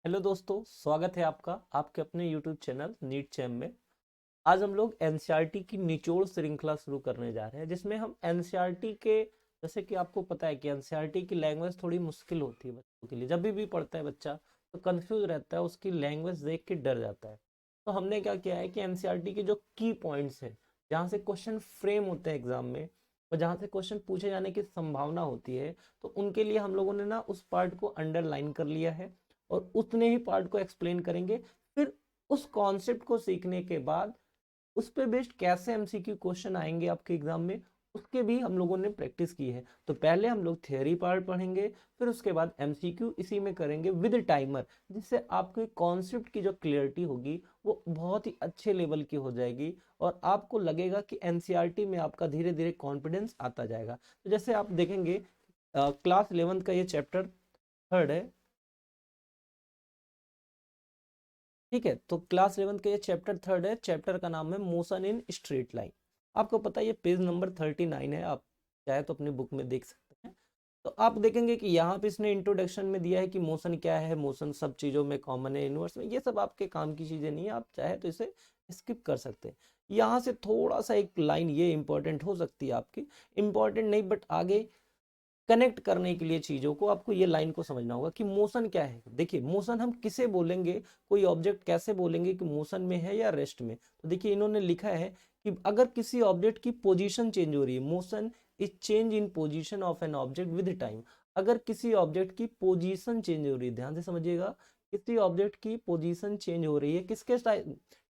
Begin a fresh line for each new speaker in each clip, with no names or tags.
Hello दोस्तों, स्वागत है आपका आपके अपने यूट्यूब चैनल नीट चैम में। आज हम लोग एनसीईआरटी की निचोड़ श्रृंखला शुरू करने जा रहे हैं, जिसमें हम एनसीईआरटी के, जैसे कि आपको पता है कि एनसीईआरटी की लैंग्वेज थोड़ी मुश्किल होती है बच्चों के लिए। जब भी पढ़ता है बच्चा तो कंफ्यूज रहता है, उसकी लैंग्वेज देख के डर जाता है। तो हमने क्या किया है कि एनसीईआरटी के जो की पॉइंट्स हैं, जहाँ से क्वेश्चन फ्रेम होते हैं एग्जाम में और जहाँ से क्वेश्चन पूछे जाने की संभावना होती है, तो उनके लिए हम लोगों ने ना उस पार्ट को अंडरलाइन कर लिया है और उतने ही पार्ट को एक्सप्लेन करेंगे। फिर उस कॉन्सेप्ट को सीखने के बाद उस पे बेस्ड कैसे एमसीक्यू क्वेश्चन आएंगे आपके एग्जाम में, उसके भी हम लोगों ने प्रैक्टिस की है। तो पहले हम लोग थियोरी पार्ट पढ़ेंगे, फिर उसके बाद एमसीक्यू इसी में करेंगे विद टाइमर, जिससे आपके कॉन्सेप्ट की जो क्लियरिटी होगी वो बहुत ही अच्छे लेवल की हो जाएगी और आपको लगेगा कि एनसीईआरटी में आपका धीरे धीरे कॉन्फिडेंस आता जाएगा। तो जैसे आप देखेंगे, क्लास 11 का ये चैप्टर थर्ड है। ठीक है, तो क्लास 11 का ये चैप्टर थर्ड है। चैप्टर का नाम है मोशन इन स्ट्रेट लाइन। आपको पता है ये पेज नंबर 39 है, आप चाहे तो अपनी बुक में देख सकते हैं। तो आप देखेंगे कि यहाँ पे इसने इंट्रोडक्शन में दिया है कि मोशन क्या है, मोशन सब चीज़ों में कॉमन है, यूनिवर्स में। ये सब आपके काम की चीज़ें नहीं है, आप चाहे तो इसे स्किप कर सकते हैं। यहाँ से थोड़ा सा एक लाइन ये इंपॉर्टेंट हो सकती है आपकी, इंपॉर्टेंट नहीं बट आगे कनेक्ट करने के लिए चीजों को आपको ये लाइन को समझना होगा कि मोशन क्या है। देखिए, मोशन हम किसे बोलेंगे, कोई ऑब्जेक्ट कैसे बोलेंगे कि मोशन में है या रेस्ट में। तो देखिए इन्होंने लिखा है कि अगर किसी ऑब्जेक्ट की पोजीशन चेंज हो रही है, motion is change in position of an object with time. अगर किसी ऑब्जेक्ट की पोजीशन चेंज हो रही है, ध्यान से समझिएगा, किसी ऑब्जेक्ट की पोजीशन चेंज हो रही है किसके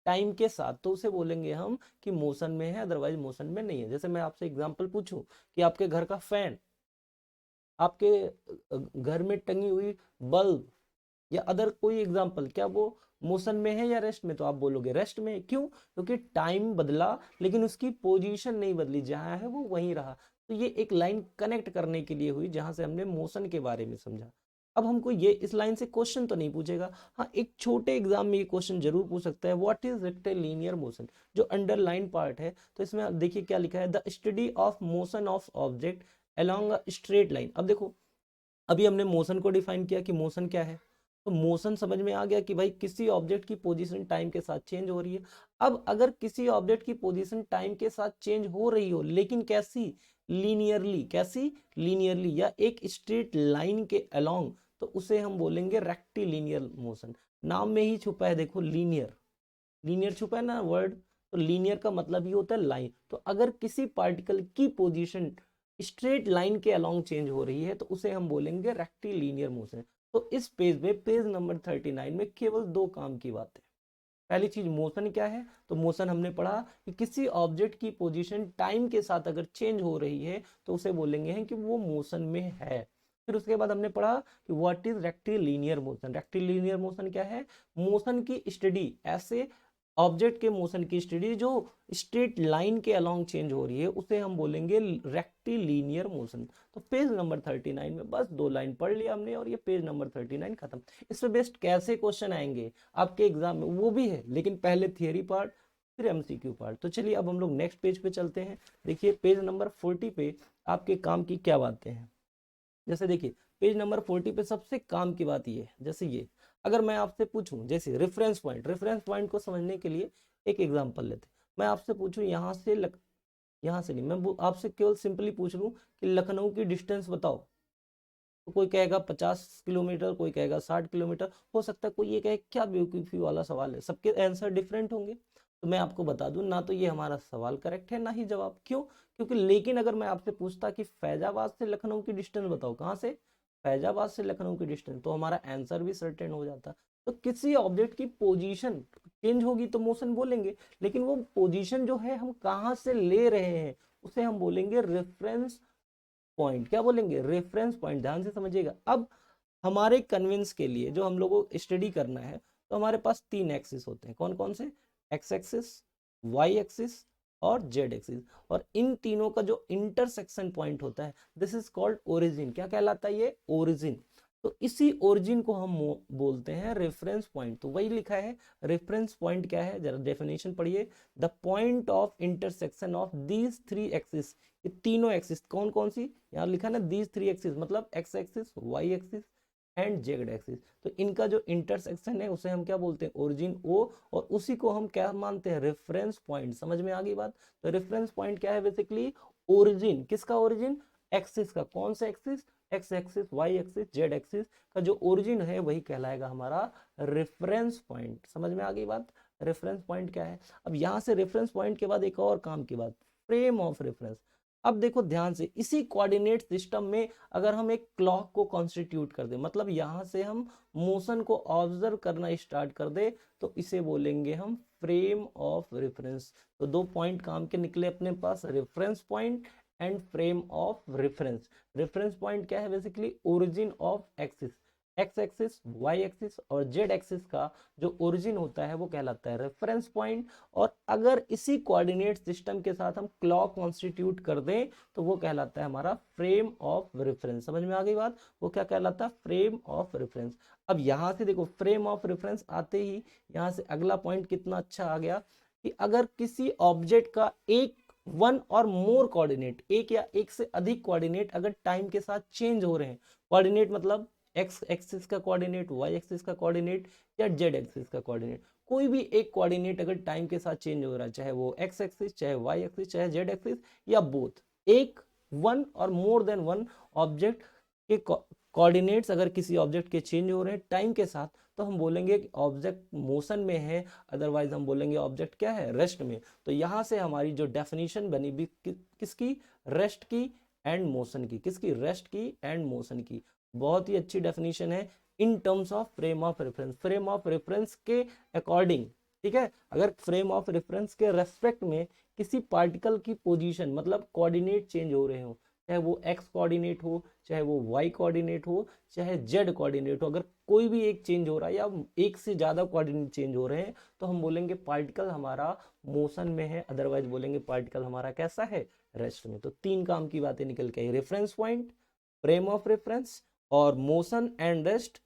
टाइम के साथ, तो उसे बोलेंगे हम कि मोशन में है, अदरवाइज मोशन में नहीं है। जैसे मैं आपसे एग्जांपल पूछूं कि आपके घर का फैन, आपके घर में टंगी हुई बल्ब, या अदर कोई एग्जांपल, क्या वो मोशन में है या रेस्ट में? तो आप बोलोगे रेस्ट में। क्यों? क्योंकि टाइम बदला लेकिन उसकी पोजीशन नहीं बदली, जहां है वो वहीं रहा। तो ये एक लाइन कनेक्ट करने के लिए हुई, जहां से हमने मोशन के बारे में समझा। अब हमको ये इस लाइन से क्वेश्चन तो नहीं पूछेगा, हाँ एक छोटे एग्जाम में ये क्वेश्चन जरूर पूछ सकता है, व्हाट इज रेक्टिलिनियर मोशन, जो अंडरलाइन पार्ट है। तो इसमें आप देखिए क्या लिखा है, the study of motion of object along a straight line. अब देखो, अभी हमने मोशन को डिफाइन किया कि मोशन क्या है, तो मोशन समझ में आ गया कि भाई किसी ऑब्जेक्ट की पोजीशन टाइम के साथ चेंज हो रही है। अब अगर किसी ऑब्जेक्ट की पोजीशन टाइम के साथ चेंज हो रही हो, लेकिन कैसी? लीनियरली। कैसी? लीनियरली या एक स्ट्रेट लाइन के अलोंग, तो उसे हम बोलेंगे रेक्टिलिनियर मोशन। नाम में ही छुपा है, देखो लीनियर, लीनियर छुपा है ना वर्ड। तो लीनियर का मतलब ही होता है लाइन। तो अगर किसी पार्टिकल की पोजीशन स्ट्रेट लाइन के अलोंग चेंज हो रही है, तो उसे हम बोलेंगे रेक्टिलिनियर मोशन। तो इस पेज में, पेज नंबर 39 में केवल दो काम की बात है। पहली चीज, मोशन क्या है? तो मोशन हमने पढ़ा कि किसी ऑब्जेक्ट की पोजीशन टाइम के साथ अगर चेंज हो रही है, तो उसे बोलेंगे हैं कि वो मोशन में है। फिर उसके बाद हमने पढ़ा कि what is rectilinear motion. Rectilinear motion क्या है? मोशन की स्टडी, ऐसे ऑब्जेक्ट के मोशन की स्टडी जो स्ट्रेट लाइन के अलोंग चेंज हो रही है, उसे हम बोलेंगे रेक्टिलिनियर मोशन। तो पेज नंबर 39 में बस दो लाइन पढ़ लिया हमने और ये पेज नंबर 39 खत्म। इस पे बेस्ड कैसे क्वेश्चन आएंगे आपके एग्जाम में वो भी है, लेकिन पहले थियरी पार्ट फिर एमसीक्यू पार्ट। तो चलिए अब हम लोग नेक्स्ट पेज पे चलते हैं। देखिए पेज नंबर 40 पे आपके काम की क्या बातें हैं। जैसे देखिए, पेज नंबर 40 पे सबसे काम की बात ये है, जैसे ये, अगर मैं आपसे पूछूं जैसे रेफरेंस पॉइंट, रेफरेंस पॉइंट को समझने के लिए एक एग्जांपल लेते हैं। मैं आपसे पूछूं यहाँ से यहाँ से नहीं, मैं आपसे केवल सिंपली पूछ लूं कि लखनऊ की डिस्टेंस बताओ, तो कोई कहेगा 50 किलोमीटर, कोई कहेगा 60 किलोमीटर। हो सकता है कोई ये कहे क्या बेवकूफ़ी वाला सवाल है, सबके आंसर डिफरेंट होंगे। तो मैं आपको बता दूं, ना तो ये हमारा सवाल करेक्ट है ना ही जवाब। क्यों? क्योंकि लेकिन अगर मैं आपसे पूछता कि फैजाबाद से लखनऊ की डिस्टेंस बताओ, कहाँ से? फैजाबाद से लखनऊ की डिस्टेंस, तो हमारा आंसर भी सर्टेन हो जाता। तो किसी ऑब्जेक्ट की पोजीशन चेंज होगी तो मोशन बोलेंगे, लेकिन वो पोजीशन जो है हम कहाँ से ले रहे हैं, उसे हम बोलेंगे रेफरेंस पॉइंट। क्या बोलेंगे? Reference point. ध्यान से समझिएगा। अब हमारे कन्विंस के लिए जो हम लोगों को स्टडी करना है, तो हमारे पास तीन एक्सिस होते हैं। कौन कौन से? एक्स एक्सिस, वाई एक्सिस और जेड एक्सिस। और इन तीनों का जो इंटरसेक्शन पॉइंट होता है, दिस इज कॉल्ड ओरिजिन। क्या कहलाता है ये? ओरिजिन। तो इसी ओरिजिन को हम बोलते हैं रेफरेंस पॉइंट। तो वही लिखा है, रेफरेंस पॉइंट क्या है, जरा डेफिनेशन पढ़िए। The point of intersection of these three axis. ये तीनों एक्सिस कौन कौन सी? यहाँ लिखा ना, दीज थ्री एक्सिस, मतलब X axis, Y axis and Z axis. तो इनका जो इंटरसेक्शन है उसे हम क्या बोलते हैं, ओरिजिन ओ, और उसी को हम क्या मानते हैं, रेफरेंस पॉइंट। समझ में आ गई बात। तो रेफरेंस पॉइंट क्या है, बेसिकली ओरिजिन। किसका ओरिजिन, एक्सिस का। कौन सा axis, X axis, Y axis, Z axis का जो ओरिजिन है वही कहलाएगा हमारा रेफरेंस पॉइंट। समझ में आ गई बात। रेफरेंस पॉइंट क्या है। अब यहां से रेफरेंस पॉइंट के बाद एक और काम की बात, फ्रेम ऑफ रेफरेंस। अब देखो ध्यान से, इसी कोऑर्डिनेट सिस्टम में अगर हम एक क्लॉक को कॉन्स्टिट्यूट कर दे, मतलब यहां से हम मोशन को ऑब्जर्व करना स्टार्ट कर दे, तो इसे बोलेंगे हम फ्रेम ऑफ रेफरेंस। तो दो पॉइंट काम के निकले अपने पास, reference point and frame of reference. Reference point क्या है, basically origin of axis, X axis, Y axis और जेड एक्सिस का जो ओरिजिन होता है वो कहलाता है रेफरेंस पॉइंट। और अगर इसी कोऑर्डिनेट सिस्टम के साथ हम क्लॉक कॉन्स्टिट्यूट कर दें तो वो कहलाता है हमारा फ्रेम ऑफ रेफरेंस। समझ में आ गई बात। वो क्या कहलाता है, फ्रेम ऑफ रेफरेंस। अब यहां से देखो, फ्रेम ऑफ रेफरेंस आते ही यहां से अगला पॉइंट कितना अच्छा आ गया कि अगर किसी ऑब्जेक्ट का एक वन और मोर कोऑर्डिनेट, एक या एक से अधिक कोऑर्डिनेट अगर टाइम के साथ चेंज हो रहे हैं, कोऑर्डिनेट मतलब एक्स एक्सिस का कोऑर्डिनेट, वाई एक्सिस का कोऑर्डिनेट या जेड एक्सिस का कोऑर्डिनेट, कोई भी एक कोऑर्डिनेट अगर टाइम के साथ चेंज हो रहा है, चाहे वो एक्स एक्सिस, चाहे वाई एक्सिस, चाहे जेड एक्सिस या बोथ, एक वन और मोर देन वन ऑब्जेक्ट के कोऑर्डिनेट्स अगर किसी ऑब्जेक्ट के चेंज हो रहे हैं टाइम के साथ, तो हम बोलेंगे कि ऑब्जेक्ट मोशन में है, अदरवाइज हम बोलेंगे ऑब्जेक्ट क्या है, रेस्ट में। तो यहां से हमारी जो डेफिनेशन बनी भी किसकी, रेस्ट की एंड मोशन की। किसकी, रेस्ट की एंड मोशन की। बहुत ही अच्छी डेफिनेशन है in terms of frame of reference. Frame of reference के अकॉर्डिंग, ठीक है, अगर फ्रेम ऑफ रेफरेंस के रेस्पेक्ट में किसी पार्टिकल की पोजीशन मतलब कोऑर्डिनेट चेंज हो रहे हो, चाहे वो एक्स कोऑर्डिनेट हो, चाहे वो वाई कोऑर्डिनेट हो, चाहे जेड कोऑर्डिनेट हो, अगर कोई भी एक चेंज हो रहा है या एक से ज्यादा कोऑर्डिनेट चेंज हो रहे हैं, तो हम बोलेंगे पार्टिकल हमारा मोशन में है, अदरवाइज बोलेंगे पार्टिकल हमारा कैसा है, रेस्ट में। तो तीन काम की बातें निकल के आई, reference point, frame of reference और मोशन एंड रेस्ट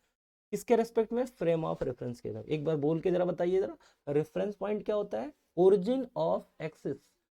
किसके रेस्पेक्ट में, फ्रेम ऑफ रेफरेंस के। एक बार बोल के जरा बताइए जरा, रेफरेंस पॉइंट क्या होता है, ओरिजिन ऑफ एक्सिस।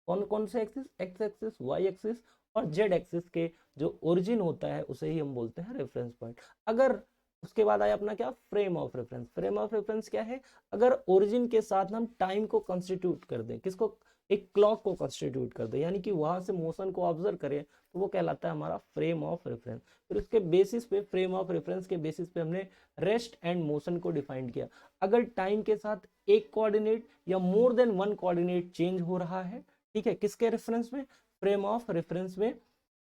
कौन कौन से axis, X axis, Y axis और जेड एक्सिस के जो ओरिजिन होता है उसे ही हम बोलते हैं रेफरेंस पॉइंट। अगर उसके बाद आया अपना क्या, frame of reference. Frame of reference क्या है, अगर ओरिजिन के साथ हम टाइम को कंस्टिट्यूट कर दें, किसको, एक क्लॉक को कंस्टिट्यूट कर दें, यानी कि वहां से मोशन को ऑब्जर्व करें, तो वो कहलाता है हमारा फ्रेम ऑफ रेफरेंस। फिर उसके बेसिस पे, फ्रेम ऑफ रेफरेंस के बेसिस पे हमने रेस्ट एंड मोशन को डिफाइन किया। अगर टाइम के साथ एक कोऑर्डिनेट या more than one coordinate change हो रहा है, ठीक है, किसके रेफरेंस में, फ्रेम ऑफ रेफरेंस में,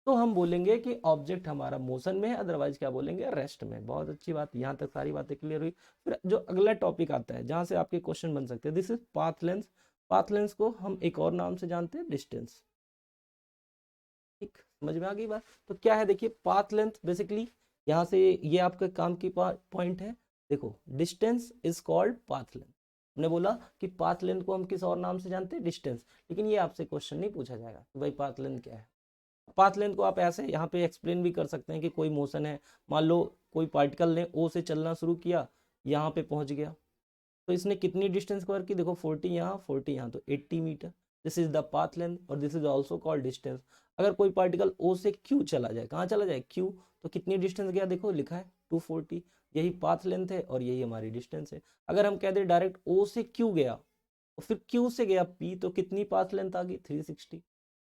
तो हम बोलेंगे कि ऑब्जेक्ट हमारा मोशन में है, अदरवाइज क्या बोलेंगे, रेस्ट में। बहुत अच्छी बात, यहां तक सारी बातें क्लियर हुई। फिर जो अगला टॉपिक आता है जहां से आपके क्वेश्चन बन सकते हैं, this is path length. Path length को हम एक और नाम से जानते हैं, डिस्टेंस। ठीक, समझ में आ गई बात। तो क्या है, देखिए पाथ लेंथ बेसिकली यहाँ से ये आपके काम की पॉइंट है। देखो, distance is called path length. हमने बोला कि पाथ लेंथ को हम किस और नाम से जानते हैं, डिस्टेंस। लेकिन ये आपसे क्वेश्चन नहीं पूछा जाएगा कि भाई पाथ लेंथ क्या है। पाथ लेंथ को आप ऐसे यहाँ पे एक्सप्लेन भी कर सकते हैं कि कोई मोशन है, मान लो कोई पार्टिकल ने ओ से चलना शुरू किया, यहाँ पे पहुंच गया, तो इसने कितनी डिस्टेंस कवर की, देखो 40 यहाँ 40 यहाँ, तो 80 metre. This is the path length और this is also called distance. अगर कोई पार्टिकल ओ से क्यू चला जाए, कहाँ चला जाए, क्यू, तो कितनी डिस्टेंस गया, देखो लिखा है 240। यही पाथ लेंथ है और यही हमारी डिस्टेंस है। अगर हम कह दें डायरेक्ट ओ से क्यू गया और फिर क्यू से गया पी, तो कितनी पाथ लेंथ आ गई, 360।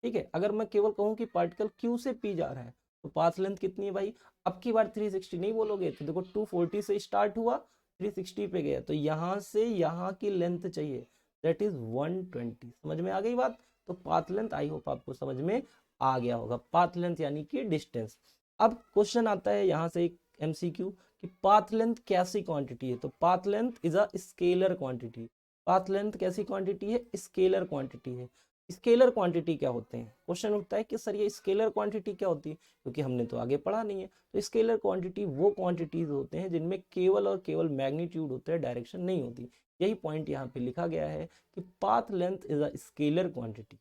ठीक है, अगर मैं केवल कहूँ कि पार्टिकल क्यू से पी जा रहा है, तो पाथ लेंथ कितनी है भाई, अब की बार 360 नहीं बोलोगे, तो देखो 240 से स्टार्ट हुआ, 360 पे गया, तो यहां से यहां की लेंथ चाहिए, दैट इज 120। समझ में आ गई बात। तो पाथ लेंथ, आई होप आपको समझ में आ गया होगा, पाथ लेंथ यानी कि डिस्टेंस। अब क्वेश्चन आता है यहां से एक एमसीक्यू कि पाथ लेंथ कैसी क्वांटिटी है। तो path length is a scalar quantity. Path length कैसी क्वांटिटी है, स्केलर क्वांटिटी है। स्केलर क्वांटिटी क्या होते हैं, क्वेश्चन उठता है कि सर ये स्केलर क्वांटिटी क्या होती है, क्योंकि हमने तो आगे पढ़ा नहीं है। तो स्केलर क्वांटिटी वो क्वांटिटीज होते हैं जिनमें केवल और केवल मैग्नीट्यूड होता है, डायरेक्शन नहीं होती। यही पॉइंट यहाँ पे लिखा गया है कि path length is a scalar quantity.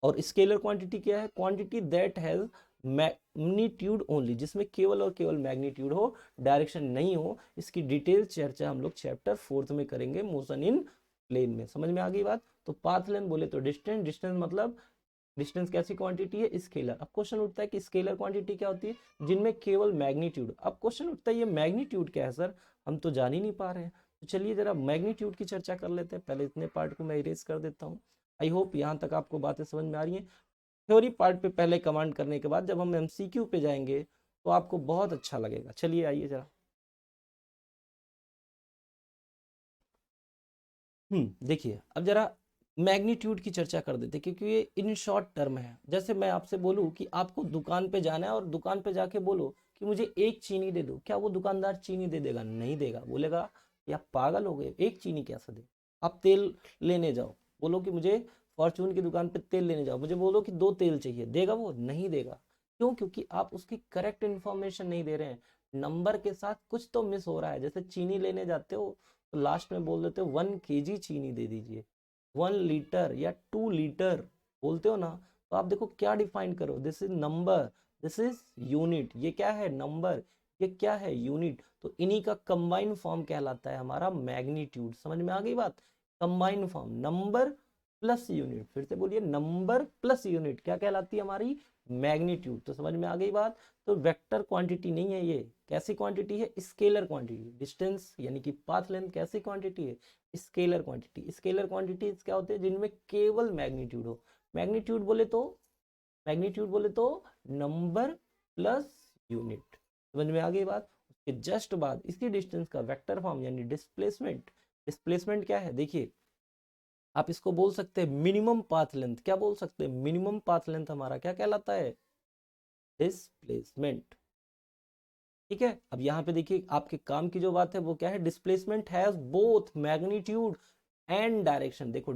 और स्केलर क्वांटिटी क्या है, quantity that has magnitude only, जिसमें केवल और केवल मैग्नीट्यूड हो, डायरेक्शन नहीं हो। इसकी डिटेल चर्चा हम लोग चैप्टर 4 में करेंगे, मोशन इन प्लेन में। समझ में आ गई बात। तो पाथ लेंथ बोले तो डिस्टेंस, डिस्टेंस मतलब डिस्टेंस कैसी क्वांटिटी है? स्केलर। अब क्वेश्चन उठता है कि स्केलर क्वांटिटी क्या होती है? जिनमें केवल मैग्नीट्यूड। अब क्वेश्चन उठता है ये मैग्नीट्यूड क्या है सर, हम तो जान ही नहीं पा रहे हैं। तो चलिए जरा मैग्नीट्यूड की चर्चा कर लेते हैं। पहले इतने पार्ट को मैं इरेज कर देता हूँ। आई होप यहाँ तक आपको बातें समझ में आ रही हैं। थ्योरी पार्ट पे पहले कमांड करने के बाद जब हम एमसीक्यू पे जाएंगे तो आपको बहुत अच्छा लगेगा। चलिए आइए जरा। देखिए अब जरा मैग्नीट्यूड की चर्चा कर देते, क्योंकि ये इन शॉर्ट टर्म है। जैसे मैं आपसे बोलूं कि आपको दुकान पे जाना है और दुकान पे जाके बोलो कि मुझे एक चीनी दे दो, क्या वो दुकानदार चीनी दे देगा? नहीं देगा, बोलेगा या पागल हो गए, एक चीनी कैसे दे। आप तेल लेने जाओ, बोलो कि मुझे फॉर्चून की दुकान पे तेल लेने जाओ, मुझे बोलो कि 2 तेल चाहिए, देगा वो? नहीं देगा। क्यों? क्योंकि आप उसकी करेक्ट इन्फॉर्मेशन नहीं दे रहे हैं। नंबर के साथ कुछ तो मिस हो रहा है। जैसे चीनी लेने जाते हो तो लास्ट में बोल देते हो 1 kg चीनी दे दीजिए, 1 लीटर या 2 लीटर बोलते हो ना। तो आप देखो क्या डिफाइन करो, this is number, this is unit. ये क्या है? नंबर। ये क्या है? यूनिट। तो इन्हीं का कंबाइन फॉर्म कहलाता है हमारा मैग्नीट्यूड। समझ में आ गई बात? Combine form number plus unit. फिर से बोलिए, नंबर प्लस यूनिट क्या कहलाती है? हमारी मैग्नीट्यूड। तो समझ में आ गई बात? तो वेक्टर क्वांटिटी नहीं है ये। कैसी क्वांटिटी है? Scalar quantity. डिस्टेंस यानी कि पाथ लेंथ कैसी क्वांटिटी है? Scalar quantity. स्केलर क्वांटिटी क्या होते हैं? जिनमें केवल मैग्नीट्यूड हो। मैग्नीट्यूड बोले तो, मैग्नीट्यूड बोले तो नंबर प्लस यूनिट। समझ में आ गई बात? उसके जस्ट बाद इसी डिस्टेंस का वेक्टर फॉर्म यानी डिस्प्लेसमेंट। डिस्प्लेसमेंट क्या है? देखिए आप इसको बोल सकते हैं मिनिमम पाथ लेंथ। क्या बोल सकते हैं? मिनिमम पाथ लेंथ हमारा क्या कहलाता है? डिस्प्लेसमेंट। ठीक है। अब यहाँ पे देखिए आपके काम की जो बात है वो क्या है? Displacement has both magnitude and direction. देखो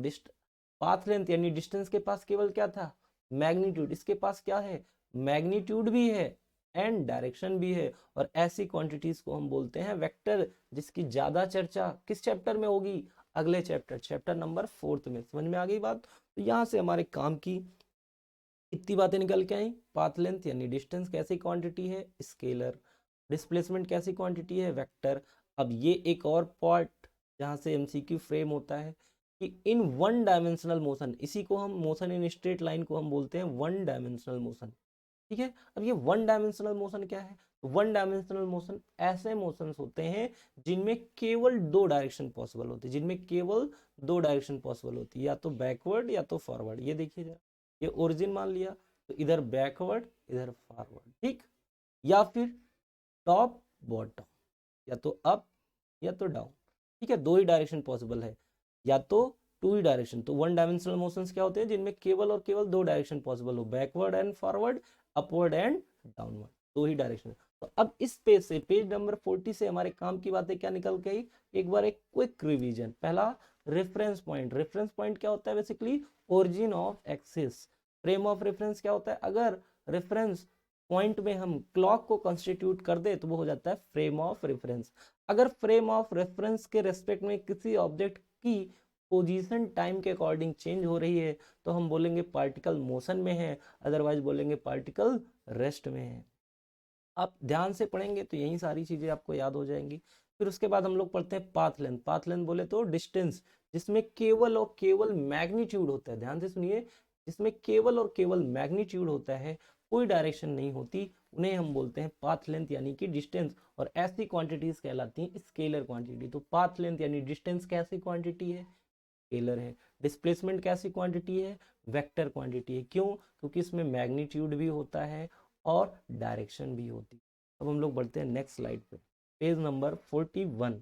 पाथ लेंथ यानी डिस्टेंस के पास केवल क्या था? मैग्नीट्यूड। इसके पास क्या है? मैग्नीट्यूड भी है एंड डायरेक्शन भी है। और ऐसी क्वांटिटीज को हम बोलते हैं वेक्टर, जिसकी ज्यादा चर्चा किस चैप्टर में होगी? अगले चैप्टर, चैप्टर नंबर 4 में। समझ में आ गई बात? तो यहाँ से हमारे काम की कितनी बातें निकल के आई? पाथ लेंथ यानी डिस्टेंस कैसी क्वांटिटी है? स्केलर। डिस्प्लेसमेंट कैसी क्वांटिटी है? वेक्टर। अब ये एक और पार्ट जहां से एमसीक्यू फ्रेम होता है कि इन वन डायमेंशनल मोशन, इसी को हम मोशन इन स्ट्रेट लाइन को हम बोलते हैं वन डायमेंशनल मोशन। ठीक है। अब ये वन डायमेंशनल मोशन क्या है? वन डायमेंशनल मोशन ऐसे मोशंस होते हैं जिनमें केवल 2 डायरेक्शन पॉसिबल होती है। जिनमें केवल 2 डायरेक्शन पॉसिबल होती है, या तो बैकवर्ड या तो फॉरवर्ड। ये देखिए जरा, ये ओरिजिन मान लिया तो इधर बैकवर्ड इधर फॉरवर्ड, ठीक। या फिर टॉप बॉटम, या तो अप या तो डाउन। ठीक है, 2 ही डायरेक्शन पॉसिबल है, या तो 2 ही डायरेक्शन। तो वन डायमेंशनल मोशंस क्या होते हैं? जिनमें केवल और केवल 2 डायरेक्शन पॉसिबल हो, backward and forward, upward and downward, 2 he direction. तो अब इस पेज से, पेज नंबर 40 से हमारे काम की बातें क्या निकल के आई? एक बार एक क्विक रिवीजन। पहला, रेफरेंस पॉइंट। रेफरेंस पॉइंट क्या होता है? Basically origin of axis. Frame of reference क्या होता है? अगर रेफरेंस पॉइंट में हम क्लॉक को कंस्टिट्यूट कर दे तो वो हो जाता है फ्रेम ऑफ रेफरेंस। अगर फ्रेम ऑफ रेफरेंस के रेस्पेक्ट में किसी ऑब्जेक्ट की पोजीशन टाइम के अकॉर्डिंग चेंज हो रही है तो हम बोलेंगे पार्टिकल मोशन में है, अदरवाइज बोलेंगे पार्टिकल रेस्ट में है। आप ध्यान से पढ़ेंगे तो यही सारी चीजें आपको याद हो जाएंगी। फिर उसके बाद हम लोग पढ़ते हैं पाथ लेंथ। पाथ लेंथ बोले तो डिस्टेंस जिसमें केवल और केवल मैग्नीट्यूड होता है। ध्यान से सुनिए, जिसमें केवल और केवल मैग्नीट्यूड होता है, कोई डायरेक्शन नहीं होती, उन्हें हम बोलते हैं पाथ लेंथ यानी कि डिस्टेंस। और ऐसी क्वांटिटीज कहलाती हैं स्केलर क्वांटिटी। तो पाथ लेंथ यानी डिस्टेंस कैसी क्वांटिटी है? स्केलर है। डिस्प्लेसमेंट कैसी क्वांटिटी है? वेक्टर क्वांटिटी है। क्यों? क्योंकि इसमें मैग्नीट्यूड भी होता है और डायरेक्शन भी होती है। अब हम लोग बढ़ते हैं नेक्स्ट स्लाइड पे, पेज नंबर 41।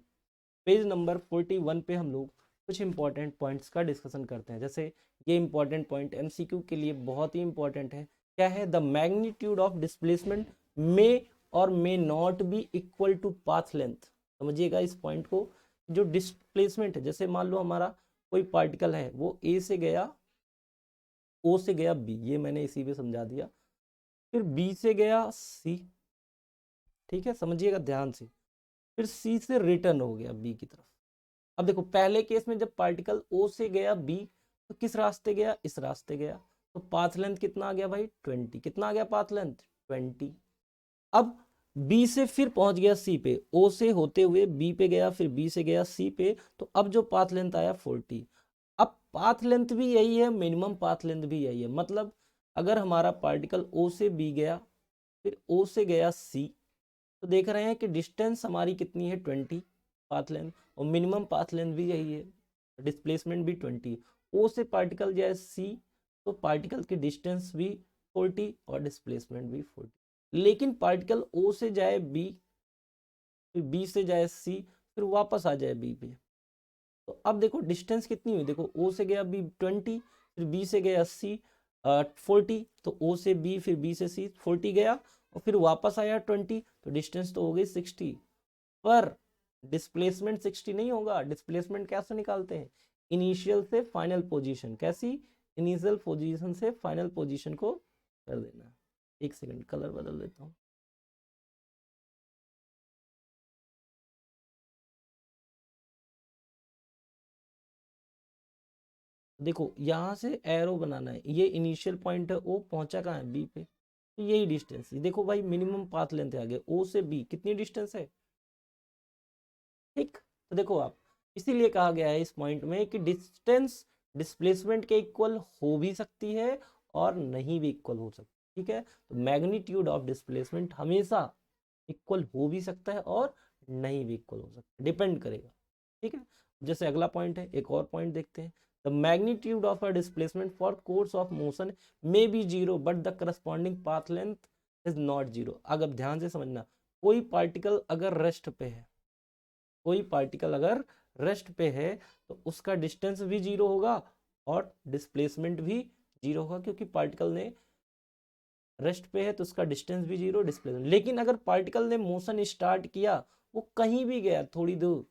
पेज नंबर 41 पे हम लोग कुछ इंपॉर्टेंट पॉइंट्स का डिस्कशन करते हैं। जैसे ये इंपॉर्टेंट पॉइंट एमसीक्यू के लिए बहुत ही इंपॉर्टेंट है। क्या है? The magnitude of displacement may और may not be equal to path length. समझिएगा इस पॉइंट को। जो डिस्प्लेसमेंट है, जैसे मान लो हमारा कोई पार्टिकल है, वो ए से गया, ओ से गया बी, ये मैंने इसी पे समझा दिया। फिर बी से गया सी, ठीक है, समझिएगा ध्यान से। फिर सी से रिटर्न हो गया बी की तरफ। अब देखो पहले केस में जब पार्टिकल ओ से गया बी तो किस रास्ते गया? इस रास्ते गया। तो पाथ लेंथ कितना आ गया भाई? 20। कितना आ गया पाथ लेंथ? 20। अब बी से फिर पहुंच गया सी पे, ओ से होते हुए बी पे गया, फिर बी से गया सी पे, तो अब जो पाथ लेंथ आया 40। अब पाथ लेंथ भी यही है, मिनिमम पाथ लेंथ भी यही है। मतलब अगर हमारा पार्टिकल O से B गया, फिर O से गया C, तो देख रहे हैं कि डिस्टेंस हमारी कितनी है 20 पाथ लेंथ, और मिनिमम पाथ लेंथ भी यही है, डिस्प्लेसमेंट भी 20। O से पार्टिकल जाए C, तो पार्टिकल की डिस्टेंस भी 40 और डिस्प्लेसमेंट भी 40। लेकिन पार्टिकल O से जाए B, फिर B से जाए C, फिर वापस आ जाए B पे, तो अब देखो डिस्टेंस कितनी हुई, देखो O से गया B 20, फिर B से गया C 40, तो O से B फिर B से C 40 गया, और फिर वापस आया 20, तो डिस्टेंस तो हो गई 60, पर डिस्प्लेसमेंट 60 नहीं होगा। डिस्प्लेसमेंट कैसे निकालते हैं, इनिशियल से फाइनल पोजीशन, कैसी, इनिशियल पोजीशन से फाइनल पोजीशन को कर देना। एक सेकंड कलर बदल देता हूँ। देखो यहाँ से एरो बनाना है, ये इनिशियल पॉइंट है, ओ पहुंचा कहाँ है, बी पे, तो यही डिस्टेंस। देखो भाई मिनिमम पाथ लेंथ आ गया, ओ से बी कितनी डिस्टेंस है, ठीक। तो देखो आप, इसीलिए कहा गया है इस पॉइंट में कि डिस्टेंस डिस्प्लेसमेंट के इक्वल हो भी सकती है और नहीं भी इक्वल हो सकती, ठीक है। तो मैग्नीट्यूड ऑफ डिस्प्लेसमेंट हमेशा इक्वल हो भी सकता है और नहीं भी इक्वल हो सकता है, डिपेंड करेगा, ठीक है। जैसे अगला पॉइंट है, एक और पॉइंट देखते हैं। The magnitude of a displacement for course of motion may be zero but the corresponding path length is not zero. अगर ध्यान से समझना, कोई पार्टिकल अगर रेस्ट पे है, कोई पार्टिकल अगर रेस्ट पे है, तो उसका डिस्टेंस भी जीरो होगा और डिस्प्लेसमेंट भी जीरो होगा, क्योंकि पार्टिकल ने रेस्ट पे है तो उसका डिस्टेंस भी जीरो, डिस्प्लेसमेंट। लेकिन अगर पार्टिकल ने मोशन स्टार्ट किया, वो कहीं भी गया थोड़ी दूर,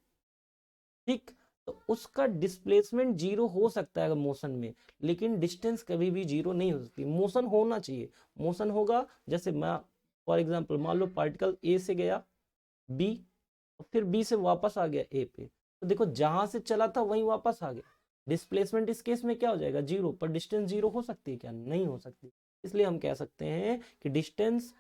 ठीक, तो उसका डिस्प्लेसमेंट जीरो हो सकता है अगर मोशन में, लेकिन डिस्टेंस कभी भी जीरो नहीं हो सकती। मोशन होना चाहिए, मोशन होगा। जैसे मैं फॉर एग्जांपल मान लो पार्टिकल ए से गया बी, फिर बी से वापस आ गया ए पे, तो देखो जहां से चला था वहीं वापस आ गया। डिस्प्लेसमेंट इस केस में क्या हो जाएगा, जीरो, पर डिस्टेंस जीरो हो सकती है क्या, नहीं हो सकती। इसलिए हम कह सकते हैं कि डिस्टेंस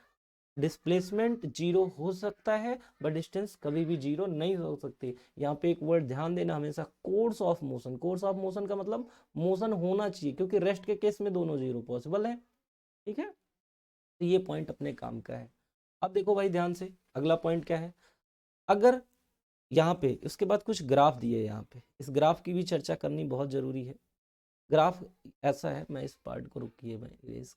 डिस्प्लेसमेंट जीरो हो सकता है, बट डिस्टेंस कभी भी जीरो नहीं हो सकती। यहाँ पे एक वर्ड ध्यान देना हमेशा, course of motion. Course of motion का मतलब मोशन होना चाहिए, क्योंकि रेस्ट के केस में दोनों जीरो पॉसिबल है, ठीक है। तो ये पॉइंट अपने काम का है। अब देखो भाई ध्यान से, अगला पॉइंट क्या है। अगर यहाँ पे उसके बाद कुछ ग्राफ दिए, यहाँ पे इस ग्राफ की भी चर्चा करनी बहुत जरूरी है। ग्राफ ऐसा है, मैं इस पार्ट को रुकिए, मैं इरेज,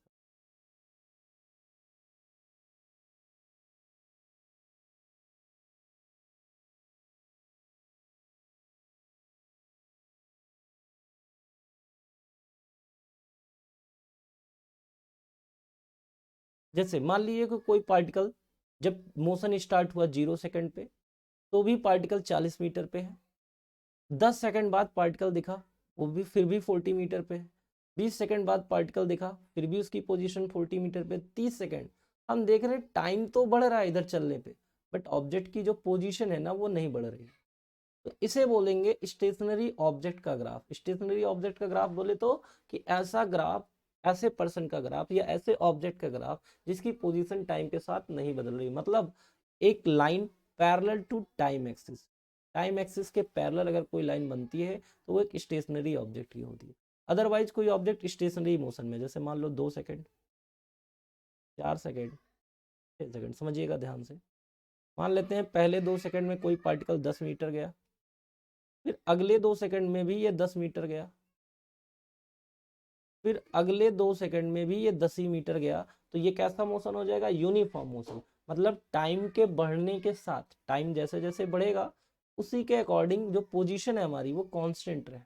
जैसे मान लीजिए कि कोई पार्टिकल जब मोशन स्टार्ट हुआ 0 सेकंड पे, तो भी पार्टिकल 40 मीटर पे है। 10 सेकंड बाद पार्टिकल दिखा, वो भी फिर भी 40 मीटर पे है। 20 सेकंड बाद पार्टिकल दिखा, फिर भी उसकी पोजीशन 40 मीटर पे। 30 सेकंड, हम देख रहे हैं टाइम तो बढ़ रहा है इधर चलने पे, बट ऑब्जेक्ट की जो पोजीशन है ना वो नहीं बढ़ रही है। तो इसे बोलेंगे स्टेशनरी ऑब्जेक्ट का ग्राफ। स्टेशनरी ऑब्जेक्ट का ग्राफ बोले तो कि ऐसा ग्राफ, ऐसे पर्सन का ग्राफ या ऐसे ऑब्जेक्ट का ग्राफ जिसकी पोजीशन टाइम के साथ नहीं बदल रही, मतलब एक line parallel to time axis. Time axis के पैरेलल अगर कोई लाइन बनती है तो वो एक स्टेशनरी ऑब्जेक्ट ही होती है। अदरवाइज कोई ऑब्जेक्ट स्टेशनरी मोशन में, जैसे मान लो 2 सेकंड, 4 सेकंड, 6 सेकंड, समझिएगा ध्यान से। मान लेते हैं पहले 2 सेकंड में कोई पार्टिकल 10 मीटर गया, फिर अगले 2 सेकंड में भी ये 10 मीटर गया, फिर अगले 2 सेकंड में भी ये 10 ही मीटर गया, तो ये कैसा मोशन हो जाएगा, यूनिफॉर्म मोशन। मतलब टाइम के बढ़ने के साथ, टाइम जैसे जैसे बढ़ेगा उसी के अकॉर्डिंग जो पोजीशन है हमारी वो कांस्टेंट रहे।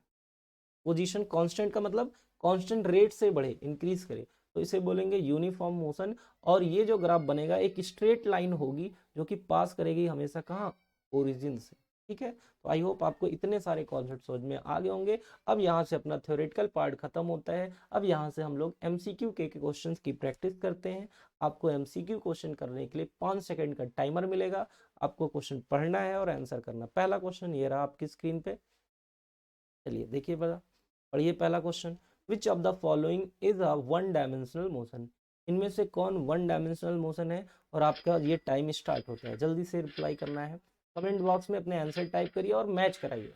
पोजीशन कांस्टेंट का मतलब कांस्टेंट रेट से बढ़े, इंक्रीज करे, तो इसे बोलेंगे यूनिफॉर्म मोशन। और ये जो ग्राफ बनेगा एक स्ट्रेट लाइन होगी जो कि पास करेगी हमेशा कहाँ, ओरिजिन से, ठीक है। तो आई होप आपको इतने सारे कॉन्सेप्ट समझ में आ गए होंगे। अब यहाँ से अपना थ्योरेटिकल पार्ट खत्म होता है। अब यहाँ से हम लोग एमसीक्यू के क्वेश्चंस की प्रैक्टिस करते हैं। आपको एमसीक्यू क्वेश्चन करने के लिए 5 सेकंड का टाइमर मिलेगा। आपको क्वेश्चन पढ़ना है और आंसर करना। पहला क्वेश्चन ये रहा आपकी स्क्रीन पे, चलिए देखिए बता, पढ़िए पहला question. Which of the following is a one dimensional motion. इनमें से कौन वन डायमेंशनल मोशन है, और आपका ये टाइम स्टार्ट होता है। जल्दी से रिप्लाई करना है, कमेंट बॉक्स में अपने आंसर टाइप करिए और मैच कराइए।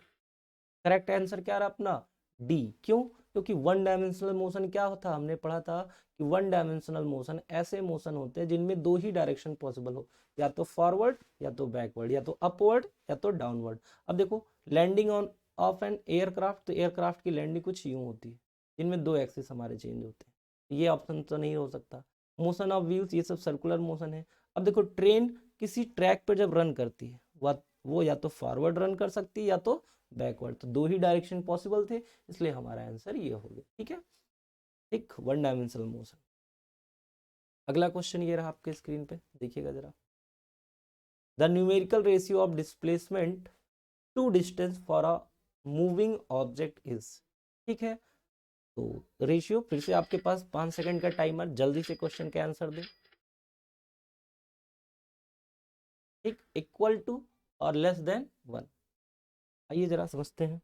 करेक्ट आंसर क्या रहा अपना, डी। क्यों, क्योंकि वन डायमेंशनल मोशन क्या होता, हमने पढ़ा था कि वन डायमेंशनल मोशन ऐसे मोशन होते हैं जिनमें दो ही डायरेक्शन पॉसिबल हो, या तो फॉरवर्ड या तो बैकवर्ड, या तो अपवर्ड या तो डाउनवर्ड। अब देखो landing on off an aircraft, तो एयरक्राफ्ट की लैंडिंग कुछ यूं होती है जिनमें दो एक्सिस हमारे चेंज होते हैं, ये ऑप्शन तो नहीं हो सकता। मोशन ऑफ व्हील्स, ये सब सर्कुलर मोशन है। अब देखो ट्रेन किसी ट्रैक पर जब रन करती है वो या तो फॉरवर्ड रन कर सकती है या तो बैकवर्ड, तो दो ही डायरेक्शन पॉसिबल थे, इसलिए हमारा आंसर ये हो गया। ठीक है, एक वन डायमेंशनल मोशन। अगला क्वेश्चन ये रहा आपके स्क्रीन पे, देखिएगा जरा। The numerical ratio of displacement to distance for a moving object is. ठीक है, तो रेशियो फिर से आपके पास 5 सेकंड का टाइमर, जल्दी से क्वेश्चन के आंसर दें। ठीक, इक्वल टू और लेस देन 1। आइए जरा समझते हैं,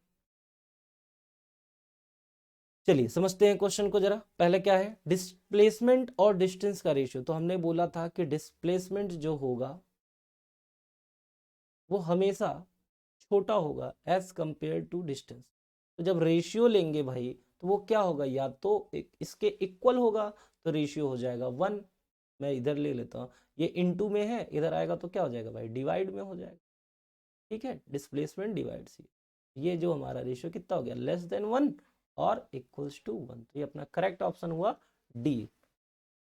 चलिए समझते हैं क्वेश्चन को जरा। पहले क्या है, डिस्प्लेसमेंट और डिस्टेंस का रेशियो। तो हमने बोला था कि डिस्प्लेसमेंट जो होगा वो हमेशा छोटा होगा एज कंपेयर टू डिस्टेंस। तो जब रेशियो लेंगे भाई तो वो क्या होगा, या तो इसके इक्वल होगा तो रेशियो हो जाएगा 1। मैं इधर ले लेता हूँ, ये इनटू में है, इधर आएगा तो क्या हो जाएगा भाई, डिवाइड में हो जाएगा। ठीक है, डिस्प्लेसमेंट डिवाइड सी, ये जो हमारा रेशियो कितना हो गया, लेस देन 1 और इक्वल्स टू 1। तो ये अपना करेक्ट ऑप्शन हुआ डी।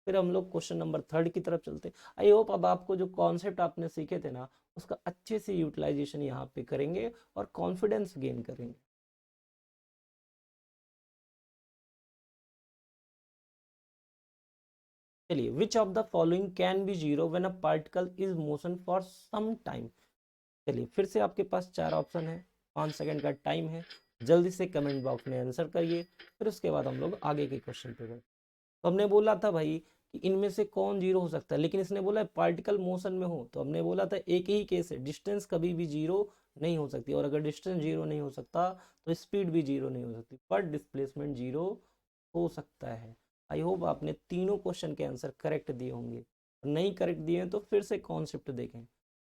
फिर हम लोग क्वेश्चन नंबर 3 की तरफ चलते हैं। आई होप अब आपको जो कॉन्सेप्ट आपने सीखे थे ना उसका अच्छे से यूटिलाइजेशन यहाँ पे करेंगे और कॉन्फिडेंस गेन करेंगे। चलिए, which of the following can be zero when a particle is motion for some time. चलिए फिर से आपके पास 4 ऑप्शन है, 5 सेकंड का टाइम है, जल्दी से कमेंट बॉक्स में आंसर करिए, फिर उसके बाद हम लोग आगे के क्वेश्चन पे बढ़ते। तो हमने बोला था भाई कि इनमें से कौन जीरो हो सकता है, लेकिन इसने बोला है पार्टिकल मोशन में हो, तो हमने बोला था एक ही केस है, डिस्टेंस कभी भी जीरो नहीं हो सकती, और अगर डिस्टेंस जीरो नहीं हो सकता तो स्पीड भी जीरो नहीं हो सकती, पर डिस्प्लेसमेंट जीरो हो सकता है। आई होप आपने तीनों क्वेश्चन के आंसर करेक्ट दिए होंगे, नहीं करेक्ट दिए हैं तो फिर से कॉन्सेप्ट देखें।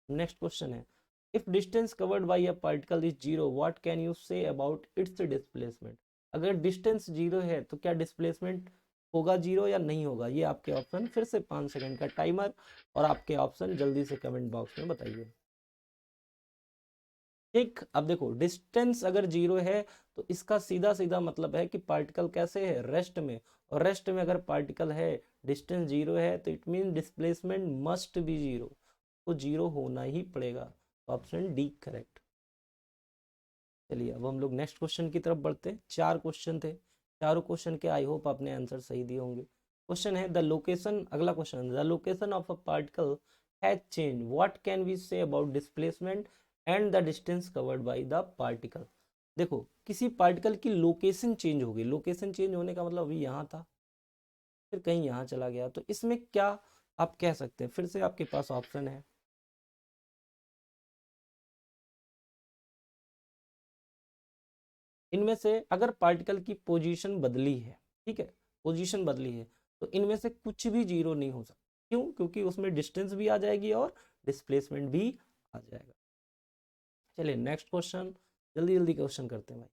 नेक्स्ट क्वेश्चन है, if distance covered bye a particle is zero what can you say about it's displacement. अगर डिस्टेंस जीरो है तो क्या डिस्प्लेसमेंट होगा जीरो या नहीं होगा, ये आपके ऑप्शन। फिर से 5 सेकंड का टाइमर और आपके ऑप्शन जल्दी से कमेंट बॉक्स में बताइए। ठीक, अब देखो डिस्टेंस अगर जीरो है तो इसका सीधा सीधा मतलब है कि पार्टिकल कैसे है, रेस्ट में, और रेस्ट में अगर पार्टिकल है, डिस्टेंस जीरो है, तो it mean displacement must be zero, तो जीरो होना ही पड़ेगा। Option D correct. चलिए अब हम लोग नेक्स्ट क्वेश्चन की तरफ बढ़ते हैं। 4 क्वेश्चन थे, चारों क्वेश्चन के आई होप आपने आंसर सही दिए होंगे। क्वेश्चन है द लोकेशन, अगला question, the location of a particle has change what can we say about displacement and the distance covered by the particle. देखो किसी पार्टिकल की लोकेशन चेंज हो गई, लोकेशन चेंज होने का मतलब अभी यहाँ था फिर कहीं यहाँ चला गया, तो इसमें क्या आप कह सकते हैं। फिर से आपके पास ऑप्शन है, इनमें से अगर पार्टिकल की पोजीशन बदली है, ठीक है, पोजीशन बदली है, तो इनमें से कुछ भी जीरो नहीं हो सकता। क्यों, क्योंकि उसमें डिस्टेंस भी आ जाएगी और डिस्प्लेसमेंट भी आ जाएगा। चलिए नेक्स्ट क्वेश्चन, जल्दी जल्दी क्वेश्चन करते हैं भाई,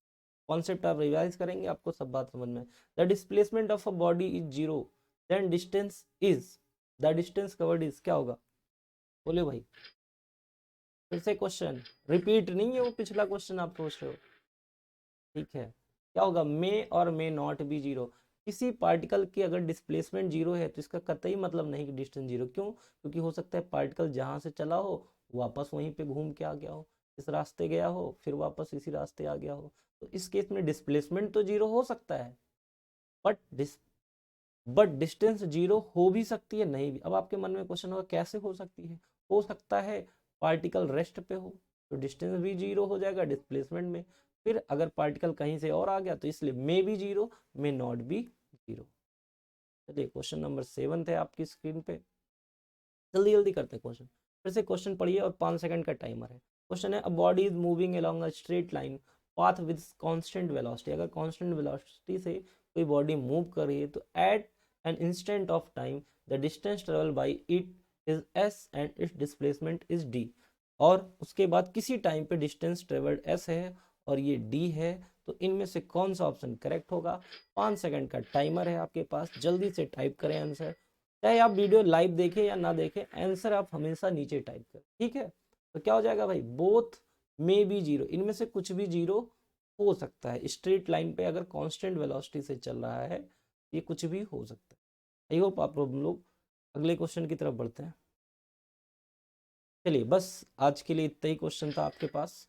कॉन्सेप्ट आप रिवाइज करेंगे आपको सब बात समझ में। The displacement of a body is zero then distance is, the distance covered is, क्या होगा बोले भाई। फिर से क्वेश्चन रिपीट नहीं है वो पिछला क्वेश्चन आप सोच रहे हो, ठीक है, क्या होगा, मे और मे नॉट बी जीरो। किसी पार्टिकल की अगर डिस्प्लेसमेंट जीरो है तो इसका कतई मतलब नहीं कि डिस्टेंस जीरो। क्यों, क्योंकि हो सकता है पार्टिकल जहां से चला हो वापस वहीं पे घूम के आ गया हो, इस रास्ते गया हो फिर वापस इसी रास्ते आ गया हो, तो इस केस में डिस्प्लेसमेंट तो जीरो हो सकता है, बट डिस्टेंस जीरो हो भी सकती है, नहीं भी। अब आपके मन में क्वेश्चन होगा कैसे हो सकती है, हो सकता है पार्टिकल रेस्ट पे हो तो डिस्टेंस भी जीरो हो जाएगा डिस्प्लेसमेंट में, फिर अगर पार्टिकल कहीं से और आ गया तो इसलिए may be zero may not B zero. चलिए क्वेश्चन नंबर 7 है आपकी स्क्रीन पे, जल्दी जल्दी करते हैं क्वेश्चन। फिर से क्वेश्चन पढ़िए और 5 सेकंड का टाइमर है। क्वेश्चन है, a body is moving along a straight line path with constant velocity. अगर कांस्टेंट वेलोसिटी से कोई बॉडी मूव कर रही है तो at an instant of time the distance travel by it is S and its displacement is D. और उसके बाद किसी टाइम पे डिस्टेंस ट्रेवल्ड एस है और ये डी है, तो इनमें से कौन सा ऑप्शन करेक्ट होगा? 5 सेकंड का टाइमर है आपके पास, जल्दी से टाइप करें आंसर। चाहे आप वीडियो लाइव देखें या ना देखें, आंसर आप हमेशा नीचे टाइप करें, ठीक है। तो क्या हो जाएगा भाई? बोथ मे बी जीरो, इनमें से कुछ भी जीरो हो सकता है। स्ट्रेट लाइन पे अगर कांस्टेंट वेलोसिटी से चल रहा है, ये कुछ भी हो सकता है। आई होप आप लोग अगले क्वेश्चन की तरफ बढ़ते हैं। चलिए, बस आज के लिए इतना ही क्वेश्चन था आपके पास।